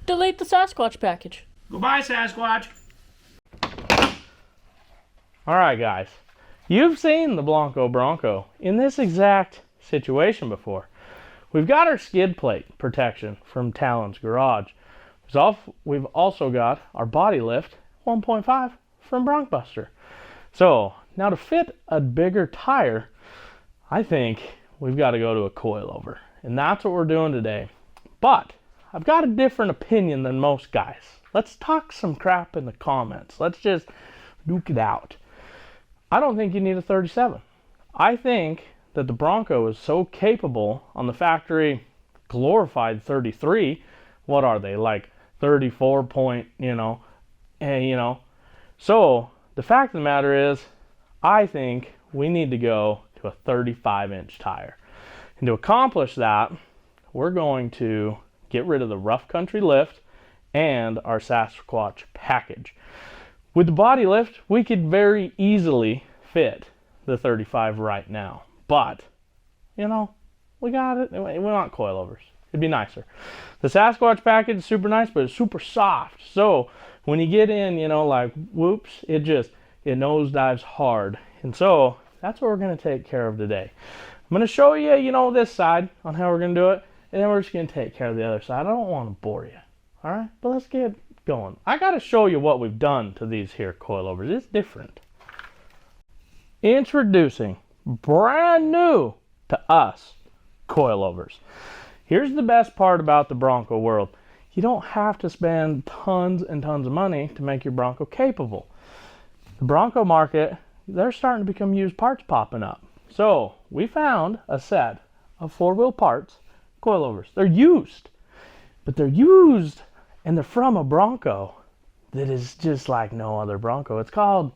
Delete the Sasquatch package. Goodbye, Sasquatch. Alright guys, you've seen the Blanco Bronco in this exact situation before. We've got our skid plate protection from Talon's garage. We've also got our body lift 1.5 from BroncBuster. So now to fit a bigger tire, I think we've got to go to a coilover. And that's what we're doing today. But I've got a different opinion than most guys. Let's talk some crap in the comments. Let's just duke it out. I don't think you need a 37. I think that the Bronco is so capable on the factory glorified 33. What are they, like 34 point, So the fact of the matter is, I think we need to go to a 35-inch tire. And to accomplish that, we're going to get rid of the rough country lift and our Sasquatch package. With the body lift, we could very easily fit the 35 right now. But, we got it. We want coilovers. It'd be nicer. The Sasquatch package is super nice, but it's super soft. So when you get in, like whoops, it nosedives hard. And so that's what we're going to take care of today. I'm going to show you, this side on how we're going to do it. And then we're just going to take care of the other side. I don't want to bore you. All right, but let's get going. I got to show you what we've done to these here coilovers. It's different. Introducing brand new to us coilovers. Here's the best part about the Bronco world. You don't have to spend tons and tons of money to make your Bronco capable. The Bronco market, they're starting to become used parts popping up. So we found a set of four-wheel parts coilovers. They're used, but they're used and they're from a Bronco that is just like no other Bronco. It's called,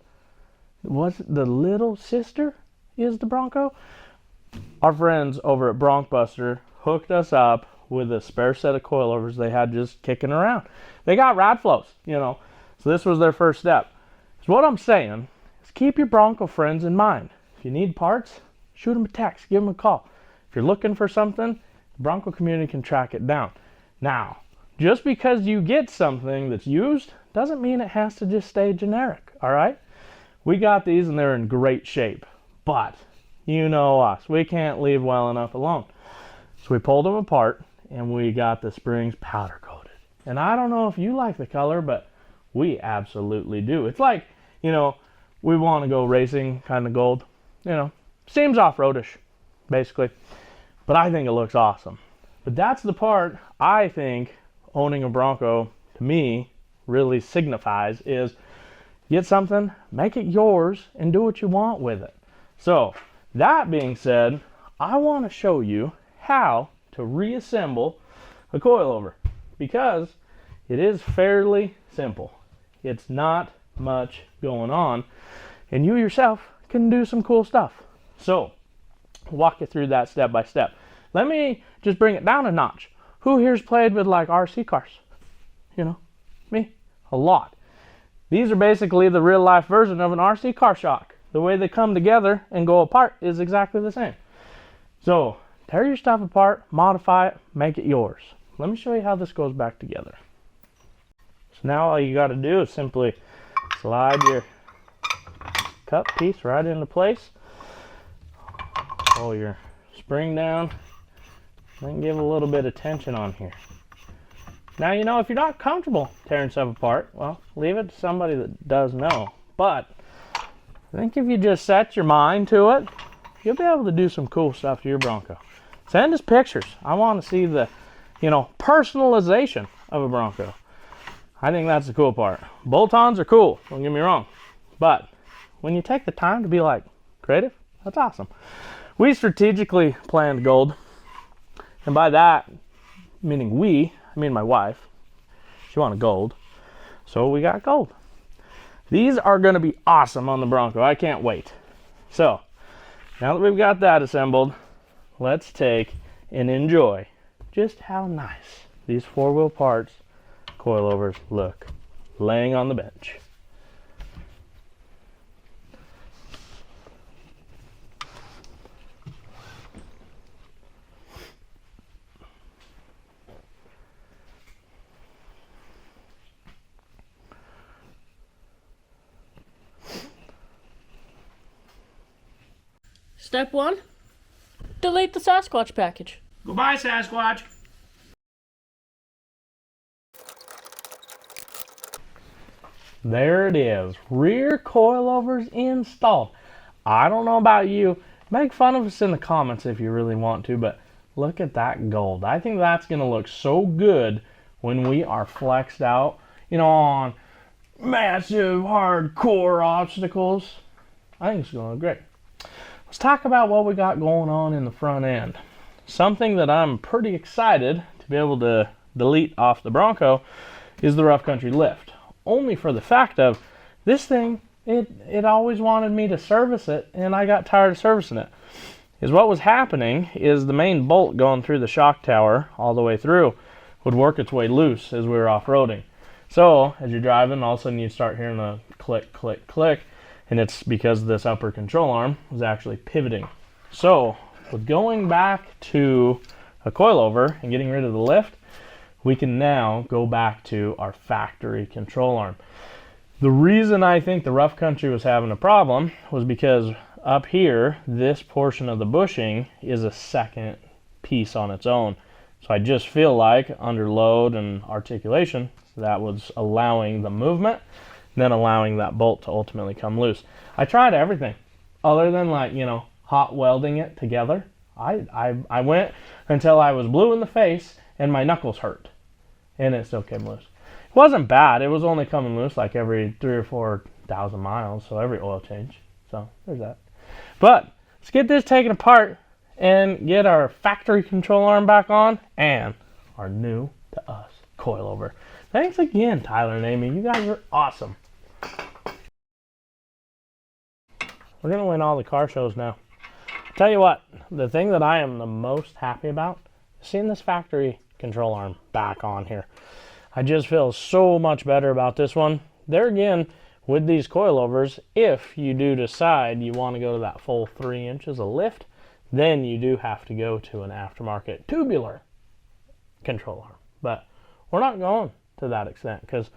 what's it, the little sister is the Bronco? Our friends over at BroncBuster hooked us up with a spare set of coilovers they had just kicking around. They got rad flows, so this was their first step. So what I'm saying is keep your Bronco friends in mind. If you need parts, shoot them a text, give them a call. If you're looking for something, the Bronco community can track it down. Now, just because you get something that's used doesn't mean it has to just stay generic, all right? We got these and they're in great shape, but you know us, we can't leave well enough alone. So we pulled them apart and we got the springs powder coated. And I don't know if you like the color, but we absolutely do. It's like, we want to go racing kind of gold. Seems off-roadish, basically. But I think it looks awesome. But that's the part I think owning a Bronco, to me, really signifies is get something, make it yours, and do what you want with it. So, that being said, I want to show you how to reassemble a coilover because it is fairly simple. It's not much going on, and you yourself can do some cool stuff. So, I'll walk you through that step by step. Let me just bring it down a notch. Who here's played with like RC cars? Me? A lot. These are basically the real life version of an RC car shock. The way they come together and go apart is exactly the same. So, tear your stuff apart, modify it, make it yours. Let me show you how this goes back together. So now all you got to do is simply slide your cut piece right into place. Pull your spring down. Then give a little bit of tension on here. Now, if you're not comfortable tearing stuff apart, well, leave it to somebody that does know. But I think if you just set your mind to it, you'll be able to do some cool stuff to your Bronco. Send us pictures. I want to see the, personalization of a Bronco. I think that's the cool part. Bolt-ons are cool, don't get me wrong. But when you take the time to be like creative, that's awesome. We strategically planned gold. And by that, meaning I mean my wife. She wanted gold. So we got gold. These are going to be awesome on the Bronco. I can't wait. So, now that we've got that assembled, let's take and enjoy just how nice these four-wheel parts coilovers look laying on the bench. Step 1, delete the Sasquatch package. Goodbye, Sasquatch. There it is. Rear coilovers installed. I don't know about you. Make fun of us in the comments if you really want to, but look at that gold. I think that's going to look so good when we are flexed out, you know, on massive, hardcore obstacles. I think it's going to look great. Let's talk about what we got going on in the front end. Something that I'm pretty excited to be able to delete off the Bronco is the rough country lift. Only for the fact of this thing, it always wanted me to service it, and I got tired of servicing it. Is what was happening is the main bolt going through the shock tower all the way through would work its way loose as we were off-roading. So as you're driving, all of a sudden you start hearing a click, click, click, and it's because this upper control arm was actually pivoting. So with going back to a coilover and getting rid of the lift, we can now go back to our factory control arm. The reason I think the rough country was having a problem was because up here, this portion of the bushing is a second piece on its own. So I just feel like under load and articulation, that was allowing the movement, then allowing that bolt to ultimately come loose. I tried everything other than, like, you know, hot welding it together. I went until I was blue in the face and my knuckles hurt, and it still came loose. It wasn't bad. It was only coming loose like every 3,000 or 4,000 miles, so every oil change. So there's that. But let's get this taken apart and get our factory control arm back on and our new to us coilover. Thanks again, Tyler and Amy. You guys are awesome. We're going to win all the car shows now. Tell you what, the thing that I am the most happy about is seeing this factory control arm back on here. I just feel so much better about this one. There again, with these coilovers, if you do decide you want to go to that full 3 inches of lift, then you do have to go to an aftermarket tubular control arm. But we're not going to that extent, because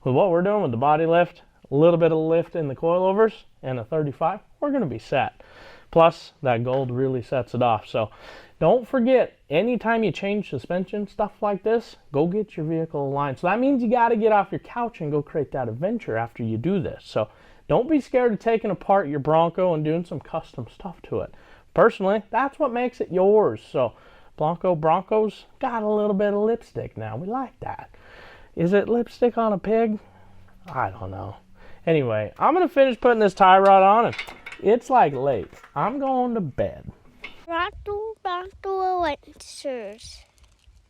with what we're doing with the body lift, a little bit of lift in the coilovers, and a 35, we're going to be set. Plus, that gold really sets it off. So don't forget, anytime you change suspension, stuff like this, go get your vehicle aligned. So that means you got to get off your couch and go create that adventure after you do this. So don't be scared of taking apart your Bronco and doing some custom stuff to it. Personally, that's what makes it yours. So Blanco Broncos got a little bit of lipstick now. We like that. Is it lipstick on a pig? I don't know. Anyway, I'm going to finish putting this tie rod on, and it's like late. I'm going to bed. Rattle, rattle, adventures.